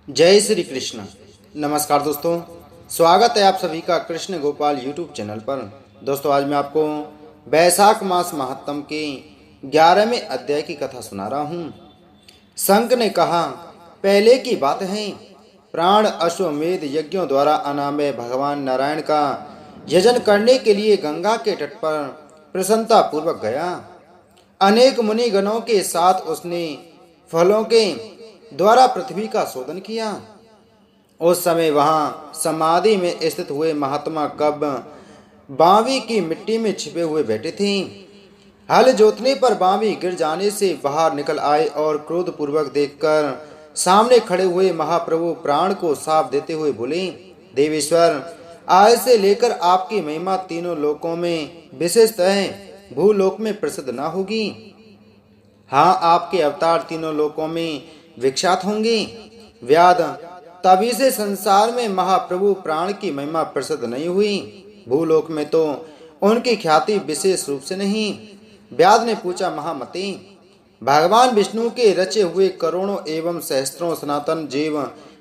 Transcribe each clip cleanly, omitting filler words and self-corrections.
जय श्री कृष्ण। नमस्कार दोस्तों, स्वागत है आप सभी का कृष्ण गोपाल यूट्यूब चैनल पर। दोस्तों, आज मैं आपको वैशाख मास महात्म के 11वें अध्याय की कथा सुना रहा हूँ। शंख ने कहा, पहले की बात है, प्राण अश्वमेध यज्ञों द्वारा अनामय भगवान नारायण का यजन करने के लिए गंगा के तट पर प्रसन्नता पूर्वक गया। अनेक मुनिगणों के साथ उसने फलों के द्वारा पृथ्वी का शोधन किया। उस समय वहां समाधि में स्थित हुए महात्मा कब बावी की मिट्टी में छिपे हुए बैठे थे। हल जोतने पर बावी गिर जाने से बाहर निकल आए और क्रोध पूर्वक देखकर सामने खड़े हुए महाप्रभु प्राण को साफ देते हुए बोले, देवेश्वर, आज से लेकर आपकी महिमा तीनों लोकों में विशेषतः भूलोक में प्रसिद्ध न होगी। हाँ, आपके अवतार तीनों लोकों में विख्यात होंगे। व्याध, तभी से संसार में महाप्रभु प्राण की महिमा प्रसिद्ध नहीं हुई। भूलोक में तो उनकी ख्याति विशेष रूप से नहीं। व्याध ने पूछा, महामते, भगवान विष्णु के रचे हुए करोड़ों एवं सहस्त्रों सनातन जीव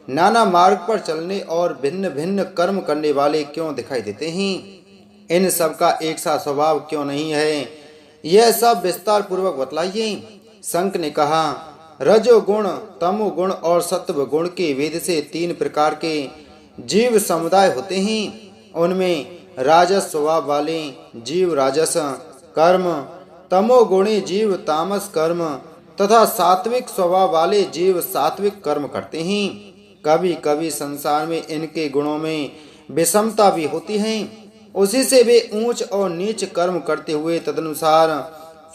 नाना मार्ग पर चलने और भिन्न भिन्न कर्म करने वाले क्यों दिखाई देते हैं? इन सब का एक सा स्वभाव क्यों नहीं है? यह सब विस्तार पूर्वक बतलाइए। शंख ने कहा, रजोगुण, तमोगुण और सत्व गुण के भेद से तीन प्रकार के जीव समुदाय होते हैं। उनमें राजस स्वभाव वाले जीव राजस कर्म, तमोगुणी जीव तामस कर्म तथा सात्विक स्वभाव वाले जीव सात्विक कर्म करते हैं। कभी कभी संसार में इनके गुणों में विषमता भी होती है। उसी से वे ऊंच और नीच कर्म करते हुए तदनुसार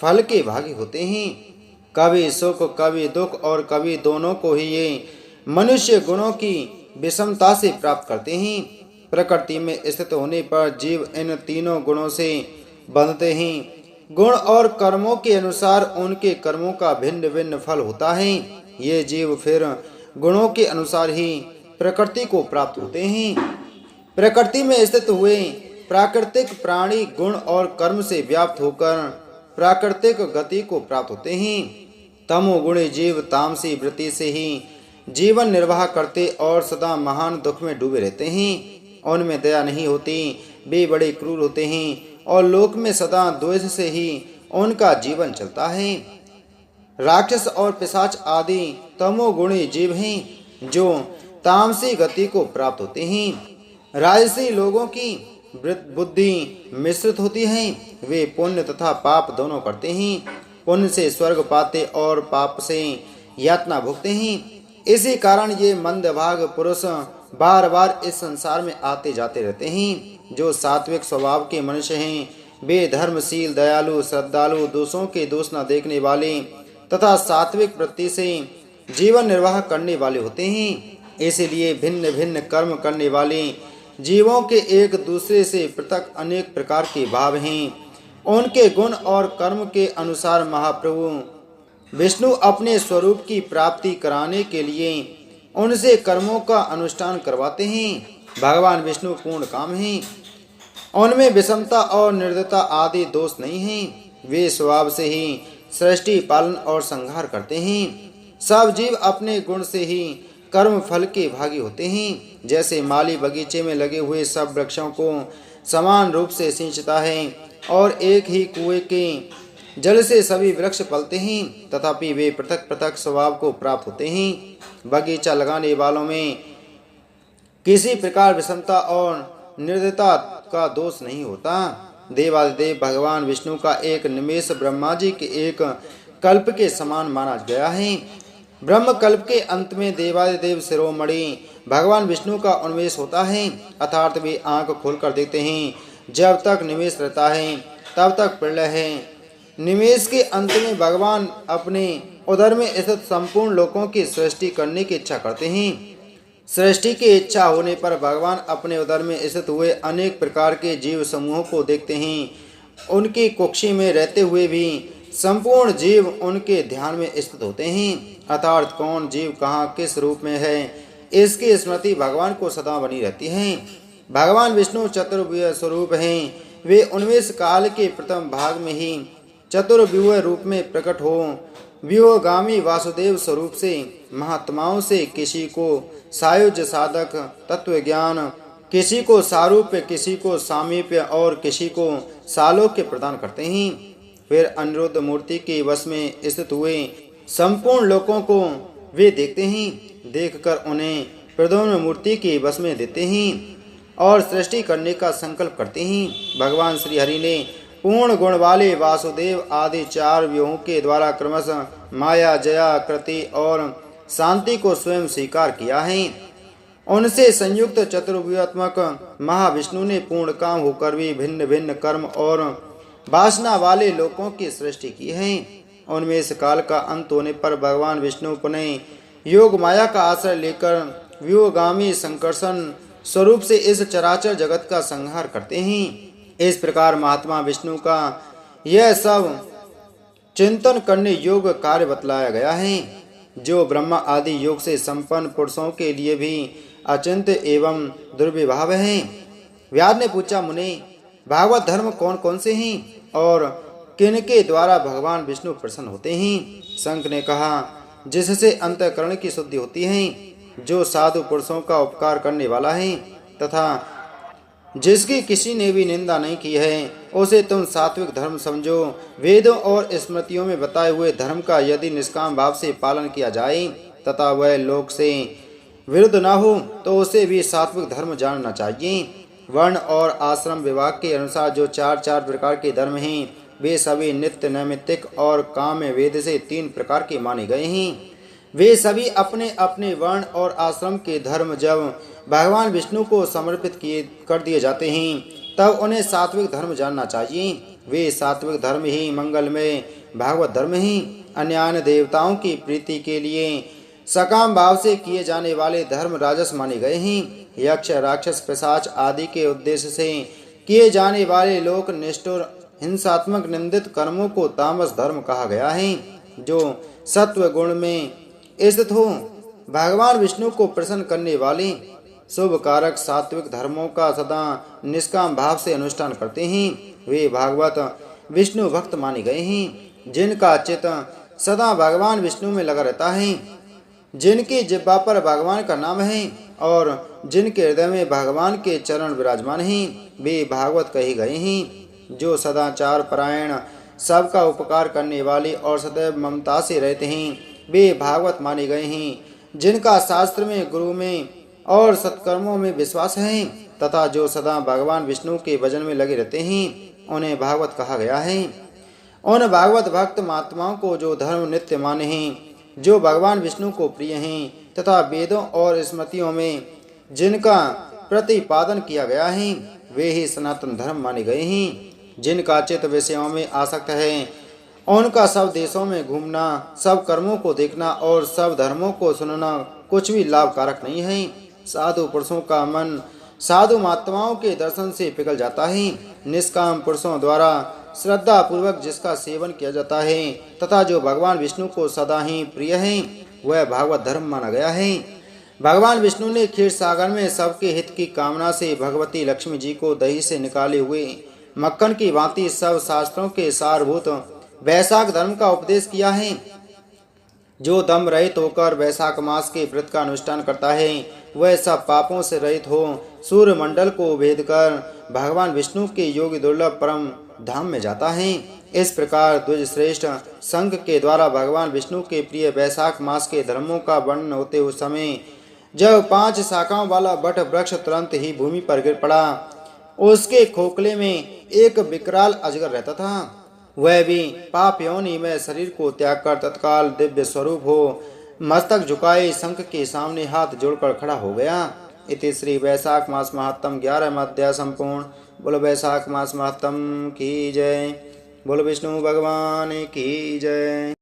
फल के भागी होते हैं। कभी सुख, कभी दुख और कभी दोनों को ही ये मनुष्य गुणों की विषमता से प्राप्त करते हैं। प्रकृति में स्थित होने पर जीव इन तीनों गुणों से बंधते हैं। गुण और कर्मों के अनुसार उनके कर्मों का भिन्न भिन्न फल होता है। ये जीव फिर गुणों के अनुसार ही प्रकृति को प्राप्त होते हैं। प्रकृति में स्थित हुए प्राकृतिक प्राणी गुण और कर्म से व्याप्त होकर प्राकृतिक गति को प्राप्त होते हैं। तमोगुणी जीव तामसी वृत्ति से ही जीवन निर्वाह करते और सदा महान दुख में डूबे रहते हैं। उनमें दया नहीं होती, वे बड़े क्रूर होते हैं और लोक में सदा द्वेष से ही उनका जीवन चलता है। राक्षस और पिशाच आदि तमोगुणी जीव हैं जो तामसी गति को प्राप्त होते हैं। राजसी लोगों की बुद्धि मिश्रित होती है। वे पुण्य तथा पाप दोनों करते हैं। पुण्य से स्वर्ग पाते और पाप से यातना भुगते हैं। इसी कारण ये मंदभाग पुरुष बार बार इस संसार में आते जाते रहते हैं। जो सात्विक स्वभाव के मनुष्य हैं वे धर्मशील, दयालु, श्रद्धालु, दोषों के दोष न देखने वाले तथा सात्विक वृत्ति से जीवन निर्वाह करने वाले होते हैं। इसलिए भिन्न भिन्न कर्म करने वाले जीवों के एक दूसरे से पृथक अनेक प्रकार के भाव हैं। उनके गुण और कर्म के अनुसार महाप्रभु विष्णु अपने स्वरूप की प्राप्ति कराने के लिए उनसे कर्मों का अनुष्ठान करवाते हैं। भगवान विष्णु पूर्ण काम हैं। उनमें विषमता और निर्दयता आदि दोष नहीं हैं। वे स्वभाव से ही सृष्टि, पालन और संहार करते हैं। सब जीव अपने गुण से ही कर्म फल के भागी होते हैं। जैसे माली बगीचे में लगे हुए सब वृक्षों को समान रूप से सिंचता है और एक ही कुएं के जल से सभी वृक्ष पलते हैं, तथापि वे पृथक पृथक स्वभाव को प्राप्त होते हैं। बगीचा लगाने वालों में किसी प्रकार विषमता और निर्दयता का दोष नहीं होता। देवादिदेव भगवान विष्णु का एक निमेष ब्रह्मा जी के एक कल्प के समान माना गया है। ब्रह्म कल्प के अंत में देवादिदेव शिरोमणि भगवान विष्णु का उन्मेष होता है, अर्थात वे आंख खोलकर देखते हैं। जब तक निमेष रहता है तब तक प्रलय है। निमेष के अंत में भगवान अपने उदर में स्थित संपूर्ण लोकों की सृष्टि करने की इच्छा करते हैं। सृष्टि की इच्छा होने पर भगवान अपने उदर में स्थित हुए अनेक प्रकार के जीव समूहों को देखते हैं। उनकी कुक्षी में रहते हुए भी संपूर्ण जीव उनके ध्यान में स्थित होते हैं। अर्थात कौन जीव कहाँ किस रूप में है, इसकी स्मृति भगवान को सदा बनी रहती है। भगवान विष्णु चतुर्व्यूह स्वरूप हैं। वे उन्मेष काल के प्रथम भाग में ही चतुर्व्यूह रूप में प्रकट हो व्यूहगामी वासुदेव स्वरूप से महात्माओं से किसी को सायुज्य साधक तत्व ज्ञान, किसी को सारूप्य, किसी को सामीप्य और किसी को सालोक्य प्रदान करते हैं। फिर अनिरुद्ध मूर्ति के वश में स्थित हुए संपूर्ण लोकों को वे देखते हैं, देखकर उन्हें प्रद्युम्न मूर्ति के वश में देते हैं और सृष्टि करने का संकल्प करते हैं। भगवान श्री हरि ने पूर्ण गुण वाले वासुदेव आदि 4 व्यूहों के द्वारा क्रमशः माया, जया, कृति और शांति को स्वयं स्वीकार किया है। उनसे संयुक्त चतुर्व्यूहात्मक महाविष्णु ने पूर्ण काम होकर भी भिन्न भिन्न कर्म और वासना वाले लोकों की सृष्टि की है। उनमें इस काल का अंत होने पर भगवान विष्णु पुनः योग माया का आश्रय लेकर व्यूहगामी संकर्षण स्वरूप से इस चराचर जगत का संहार करते हैं। इस प्रकार महात्मा विष्णु का यह सब चिंतन करने योग्य कार्य बतलाया गया है, जो ब्रह्मा आदि योग से संपन्न पुरुषों के लिए भी अचिंत्य एवं दुर्विभाव है। व्यास ने पूछा, मुने, भागवत धर्म कौन कौन से हैं और किनके द्वारा भगवान विष्णु प्रसन्न होते हैं? शंख ने कहा, जिससे अंतःकरण की शुद्धि होती है, जो साधु पुरुषों का उपकार करने वाला है तथा जिसकी किसी ने भी निंदा नहीं की है, उसे तुम सात्विक धर्म समझो। वेदों और स्मृतियों में बताए हुए धर्म का यदि निष्काम भाव से पालन किया जाए तथा वह लोक से विरुद्ध न हो तो उसे भी सात्विक धर्म जानना चाहिए। वर्ण और आश्रम विभाग के अनुसार जो 4 प्रकार के धर्म हैं, वे सभी नित्य, नैमित्तिक और काम्य वेद से 3 प्रकार के माने गए हैं। वे सभी अपने अपने वर्ण और आश्रम के धर्म जब भगवान विष्णु को समर्पित कर दिए जाते हैं, तब उन्हें सात्विक धर्म जानना चाहिए। वे सात्विक धर्म ही मंगलमय भागवत धर्म हैं। अन्य देवताओं की प्रीति के लिए सकाम भाव से किए जाने वाले धर्म राजस माने गए हैं। यक्ष, राक्षस, पिशाच आदि के उद्देश्य से किए जाने वाले लोक निष्ठुर हिंसात्मक निंदित कर्मों को तामस धर्म कहा गया है। जो सत्व गुण में स्थित हो, भगवान विष्णु को प्रसन्न करने वाले शुभ कारक सात्विक धर्मों का सदा निष्काम भाव से अनुष्ठान करते हैं, वे भागवत विष्णु भक्त माने गए हैं। जिनका चित्त सदा भगवान विष्णु में लगा रहता है, जिनकी जिह्वा पर भगवान का नाम है और जिनके हृदय में भगवान के चरण विराजमान हैं, वे भागवत कहे गए हैं। जो सदाचार परायण, सबका उपकार करने वाले और सदैव ममता से रहते हैं, वे भागवत माने गए हैं। जिनका शास्त्र में, गुरु में और सत्कर्मों में विश्वास है तथा जो सदा भगवान विष्णु के भजन में लगे रहते हैं, उन्हें भागवत कहा गया है। उन भागवत भक्त महात्माओं को जो धर्म नित्य माने हैं, जो भगवान विष्णु को प्रिय हैं तथा वेदों और स्मृतियों में जिनका प्रतिपादन किया गया है, वे ही सनातन धर्म माने गए हैं। जिनका चित्त विषयों में आसक्त है, उनका सब देशों में घूमना, सब कर्मों को देखना और सब धर्मों को सुनना कुछ भी लाभकारक नहीं है। साधु पुरुषों का मन साधु महात्माओं के दर्शन से पिघल जाता है। निष्काम पुरुषों द्वारा श्रद्धा पूर्वक जिसका सेवन किया जाता है तथा जो भगवान विष्णु को सदा ही प्रिय है, वह भागवत धर्म माना गया है। भगवान विष्णु ने क्षीर सागर में सबके हित की कामना से भगवती लक्ष्मी जी को दही से निकाले हुए मक्खन की भांति सब शास्त्रों के सारभूत वैशाख धर्म का उपदेश किया है। जो दम रहित होकर वैशाख मास के व्रत का अनुष्ठान करता है, वह सब पापों से रहित हो सूर्य मंडल को भेद कर भगवान विष्णु के योगी दुर्लभ परम धाम में जाता है। इस प्रकार द्विज श्रेष्ठ संघ के द्वारा भगवान विष्णु के प्रिय वैशाख मास के धर्मों का वर्णन होते उस समय जब 5 शाखाओं वाला बट वृक्ष तुरंत ही भूमि पर गिर पड़ा, उसके खोखले में एक विकराल अजगर रहता था। वह भी पाप योनि में शरीर को त्याग कर तत्काल दिव्य स्वरूप हो मस्तक झुकाए शंख के सामने हाथ जोड़कर खड़ा हो गया। इति श्री वैशाख मास महात्म 11वां अध्याय संपूर्ण। बोलो वैशाख मास महात्म की जय। बोलो विष्णु भगवान की जय।